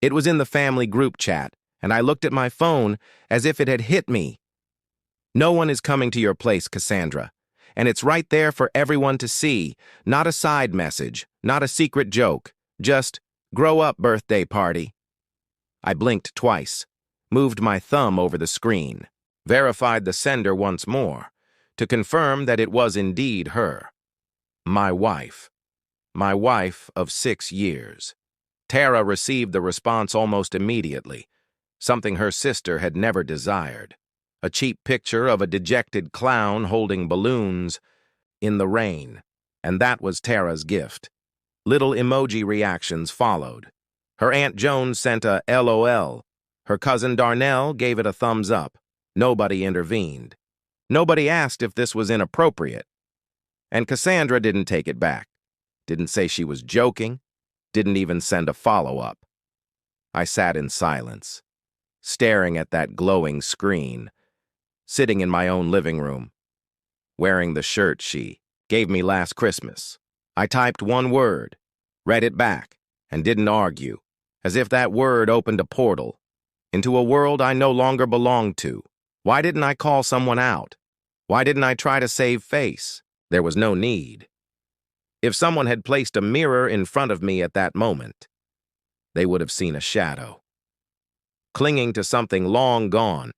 It was in the family group chat, and I looked at my phone as if it had hit me. No one is coming to your place, Cassandra. And it's right there for everyone to see. Not a side message, not a secret joke. Just, grow up, birthday party. I blinked twice, moved my thumb over the screen, verified the sender once more, to confirm that it was indeed her. My wife. My wife of 6 years. Tara received the response almost immediately, something her sister had never desired. A cheap picture of a dejected clown holding balloons in the rain, and that was Tara's gift. Little emoji reactions followed. Her Aunt Joan sent a LOL. Her cousin Darnell gave it a thumbs up. Nobody intervened. Nobody asked if this was inappropriate. And Cassandra didn't take it back. Didn't say she was joking. Didn't even send a follow-up. I sat in silence, staring at that glowing screen, sitting in my own living room, wearing the shirt she gave me last Christmas. I typed one word, read it back, and didn't argue, as if that word opened a portal into a world I no longer belonged to. Why didn't I call someone out? Why didn't I try to save face? There was no need. If someone had placed a mirror in front of me at that moment, they would have seen a shadow, clinging to something long gone.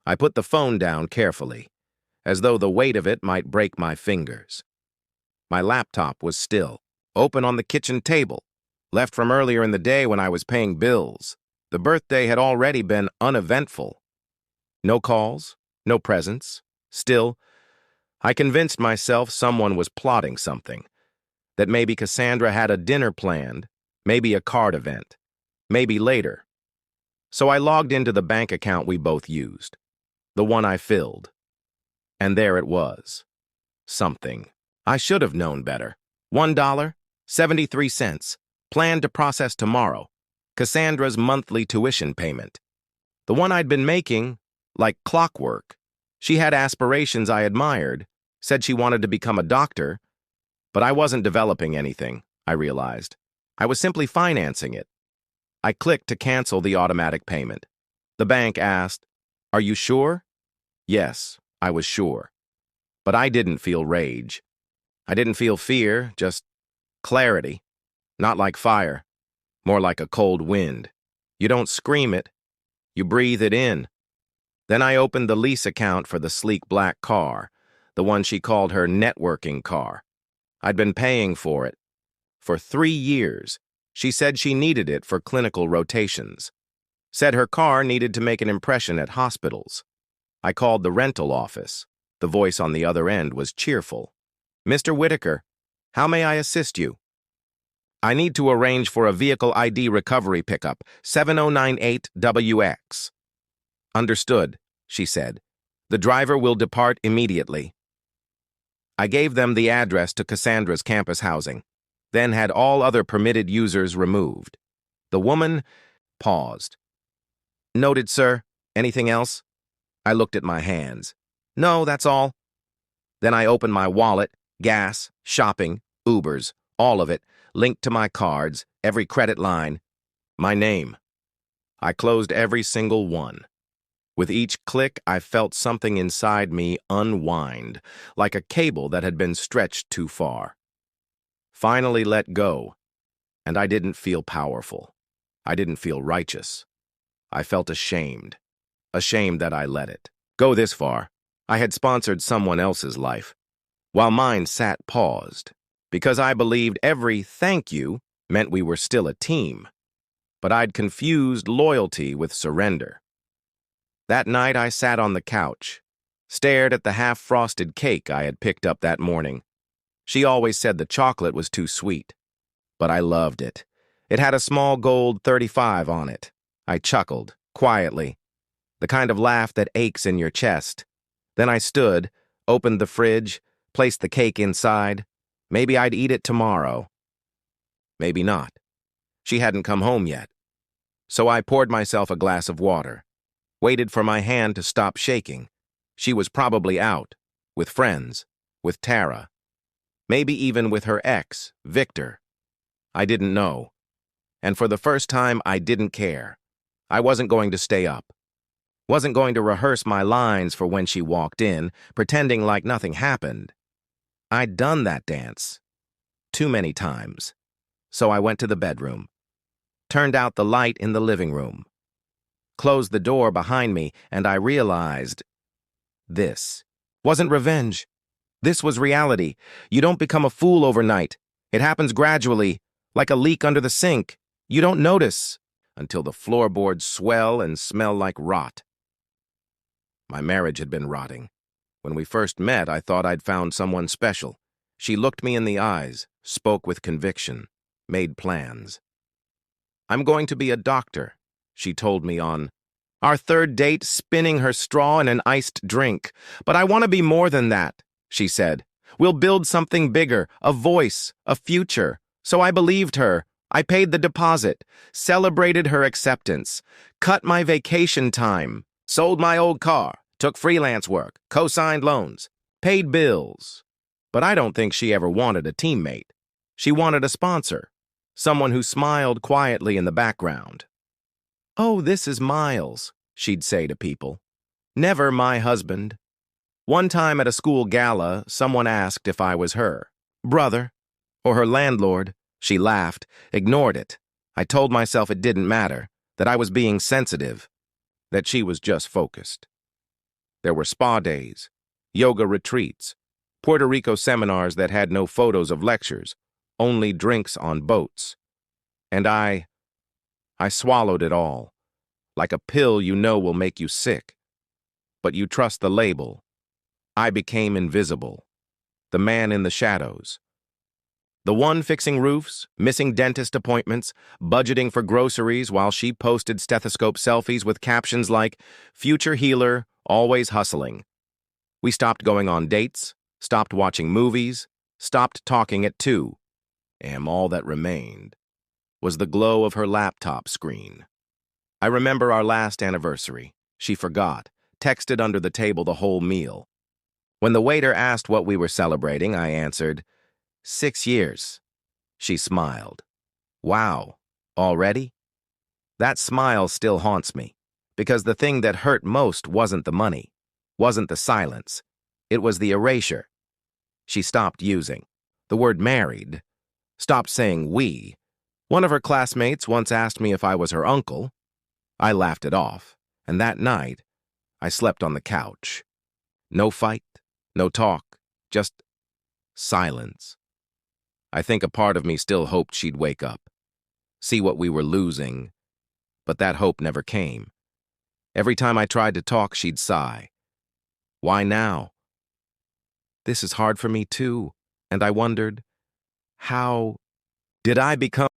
I put the phone down carefully, as though the weight of it might break my fingers. My laptop was still, open on the kitchen table, left from earlier in the day when I was paying bills. The birthday had already been uneventful. No calls, no presents. Still, I convinced myself someone was plotting something, that maybe Cassandra had a dinner planned, maybe a card event, maybe later. So I logged into the bank account we both used, the one I filled. And there it was. Something. I should have known better. $1.73, planned to process tomorrow. Cassandra's monthly tuition payment. The one I'd been making, like clockwork. She had aspirations I admired, said she wanted to become a doctor, but I wasn't developing anything, I realized. I was simply financing it. I clicked to cancel the automatic payment. The bank asked, "Are you sure?" Yes, I was sure. But I didn't feel rage. I didn't feel fear, just clarity. Not like fire, more like a cold wind. You don't scream it, you breathe it in. Then I opened the lease account for the sleek black car, the one she called her networking car. I'd been paying for it. For 3 years, she said she needed it for clinical rotations. Said her car needed to make an impression at hospitals. I called the rental office. The voice on the other end was cheerful. "Mr. Whitaker, how may I assist you?" "I need to arrange for a vehicle ID recovery pickup, 7098 WX. "Understood," she said. "The driver will depart immediately." I gave them the address to Cassandra's campus housing, then had all other permitted users removed. The woman paused. "Noted, sir. Anything else?" I looked at my hands. "No, that's all." Then I opened my wallet, gas, shopping, Ubers, all of it, linked to my cards, every credit line, my name. I closed every single one. With each click, I felt something inside me unwind, like a cable that had been stretched too far. Finally let go, and I didn't feel powerful. I didn't feel righteous. I felt ashamed. Ashamed that I let it go this far. I had sponsored someone else's life, while mine sat paused, because I believed every thank you meant we were still a team. But I'd confused loyalty with surrender. That night I sat on the couch, stared at the half-frosted cake I had picked up that morning. She always said the chocolate was too sweet, but I loved it. It had a small gold 35 on it. I chuckled, quietly, the kind of laugh that aches in your chest. Then I stood, opened the fridge, placed the cake inside. Maybe I'd eat it tomorrow. Maybe not. She hadn't come home yet. So I poured myself a glass of water, waited for my hand to stop shaking. She was probably out, with friends, with Tara, maybe even with her ex, Victor. I didn't know. And for the first time, I didn't care. I wasn't going to stay up. Wasn't going to rehearse my lines for when she walked in, pretending like nothing happened. I'd done that dance. Too many times. So I went to the bedroom. Turned out the light in the living room. Closed the door behind me, and I realized this wasn't revenge. This was reality. You don't become a fool overnight. It happens gradually, like a leak under the sink. You don't notice until the floorboards swell and smell like rot. My marriage had been rotting. When we first met, I thought I'd found someone special. She looked me in the eyes, spoke with conviction, made plans. I'm going to be a doctor, she told me on our third date, spinning her straw in an iced drink. But I want to be more than that, she said. We'll build something bigger, a voice, a future. So I believed her. I paid the deposit, celebrated her acceptance, cut my vacation time, sold my old car, took freelance work, co-signed loans, paid bills. But I don't think she ever wanted a teammate. She wanted a sponsor, someone who smiled quietly in the background. Oh, this is Miles, she'd say to people. Never my husband. One time at a school gala, someone asked if I was her brother or her landlord. She laughed, ignored it. I told myself it didn't matter, that I was being sensitive, that she was just focused. There were spa days, yoga retreats, Puerto Rico seminars that had no photos of lectures, only drinks on boats. And I swallowed it all, like a pill you know will make you sick. But you trust the label. I became invisible, the man in the shadows. The one fixing roofs, missing dentist appointments, budgeting for groceries while she posted stethoscope selfies with captions like, "Future healer, always hustling." We stopped going on dates, stopped watching movies, stopped talking at 2. And all that remained was the glow of her laptop screen. I remember our last anniversary. She forgot, texted under the table the whole meal. When the waiter asked what we were celebrating, I answered, 6 years. She smiled. Wow, already? That smile still haunts me, because the thing that hurt most wasn't the money, wasn't the silence. It was the erasure. She stopped using the word married, stopped saying we. One of her classmates once asked me if I was her uncle. I laughed it off, and that night, I slept on the couch. No fight, no talk, just silence. I think a part of me still hoped she'd wake up, see what we were losing, but that hope never came. Every time I tried to talk, she'd sigh. Why now? This is hard for me too, and I wondered, how did I become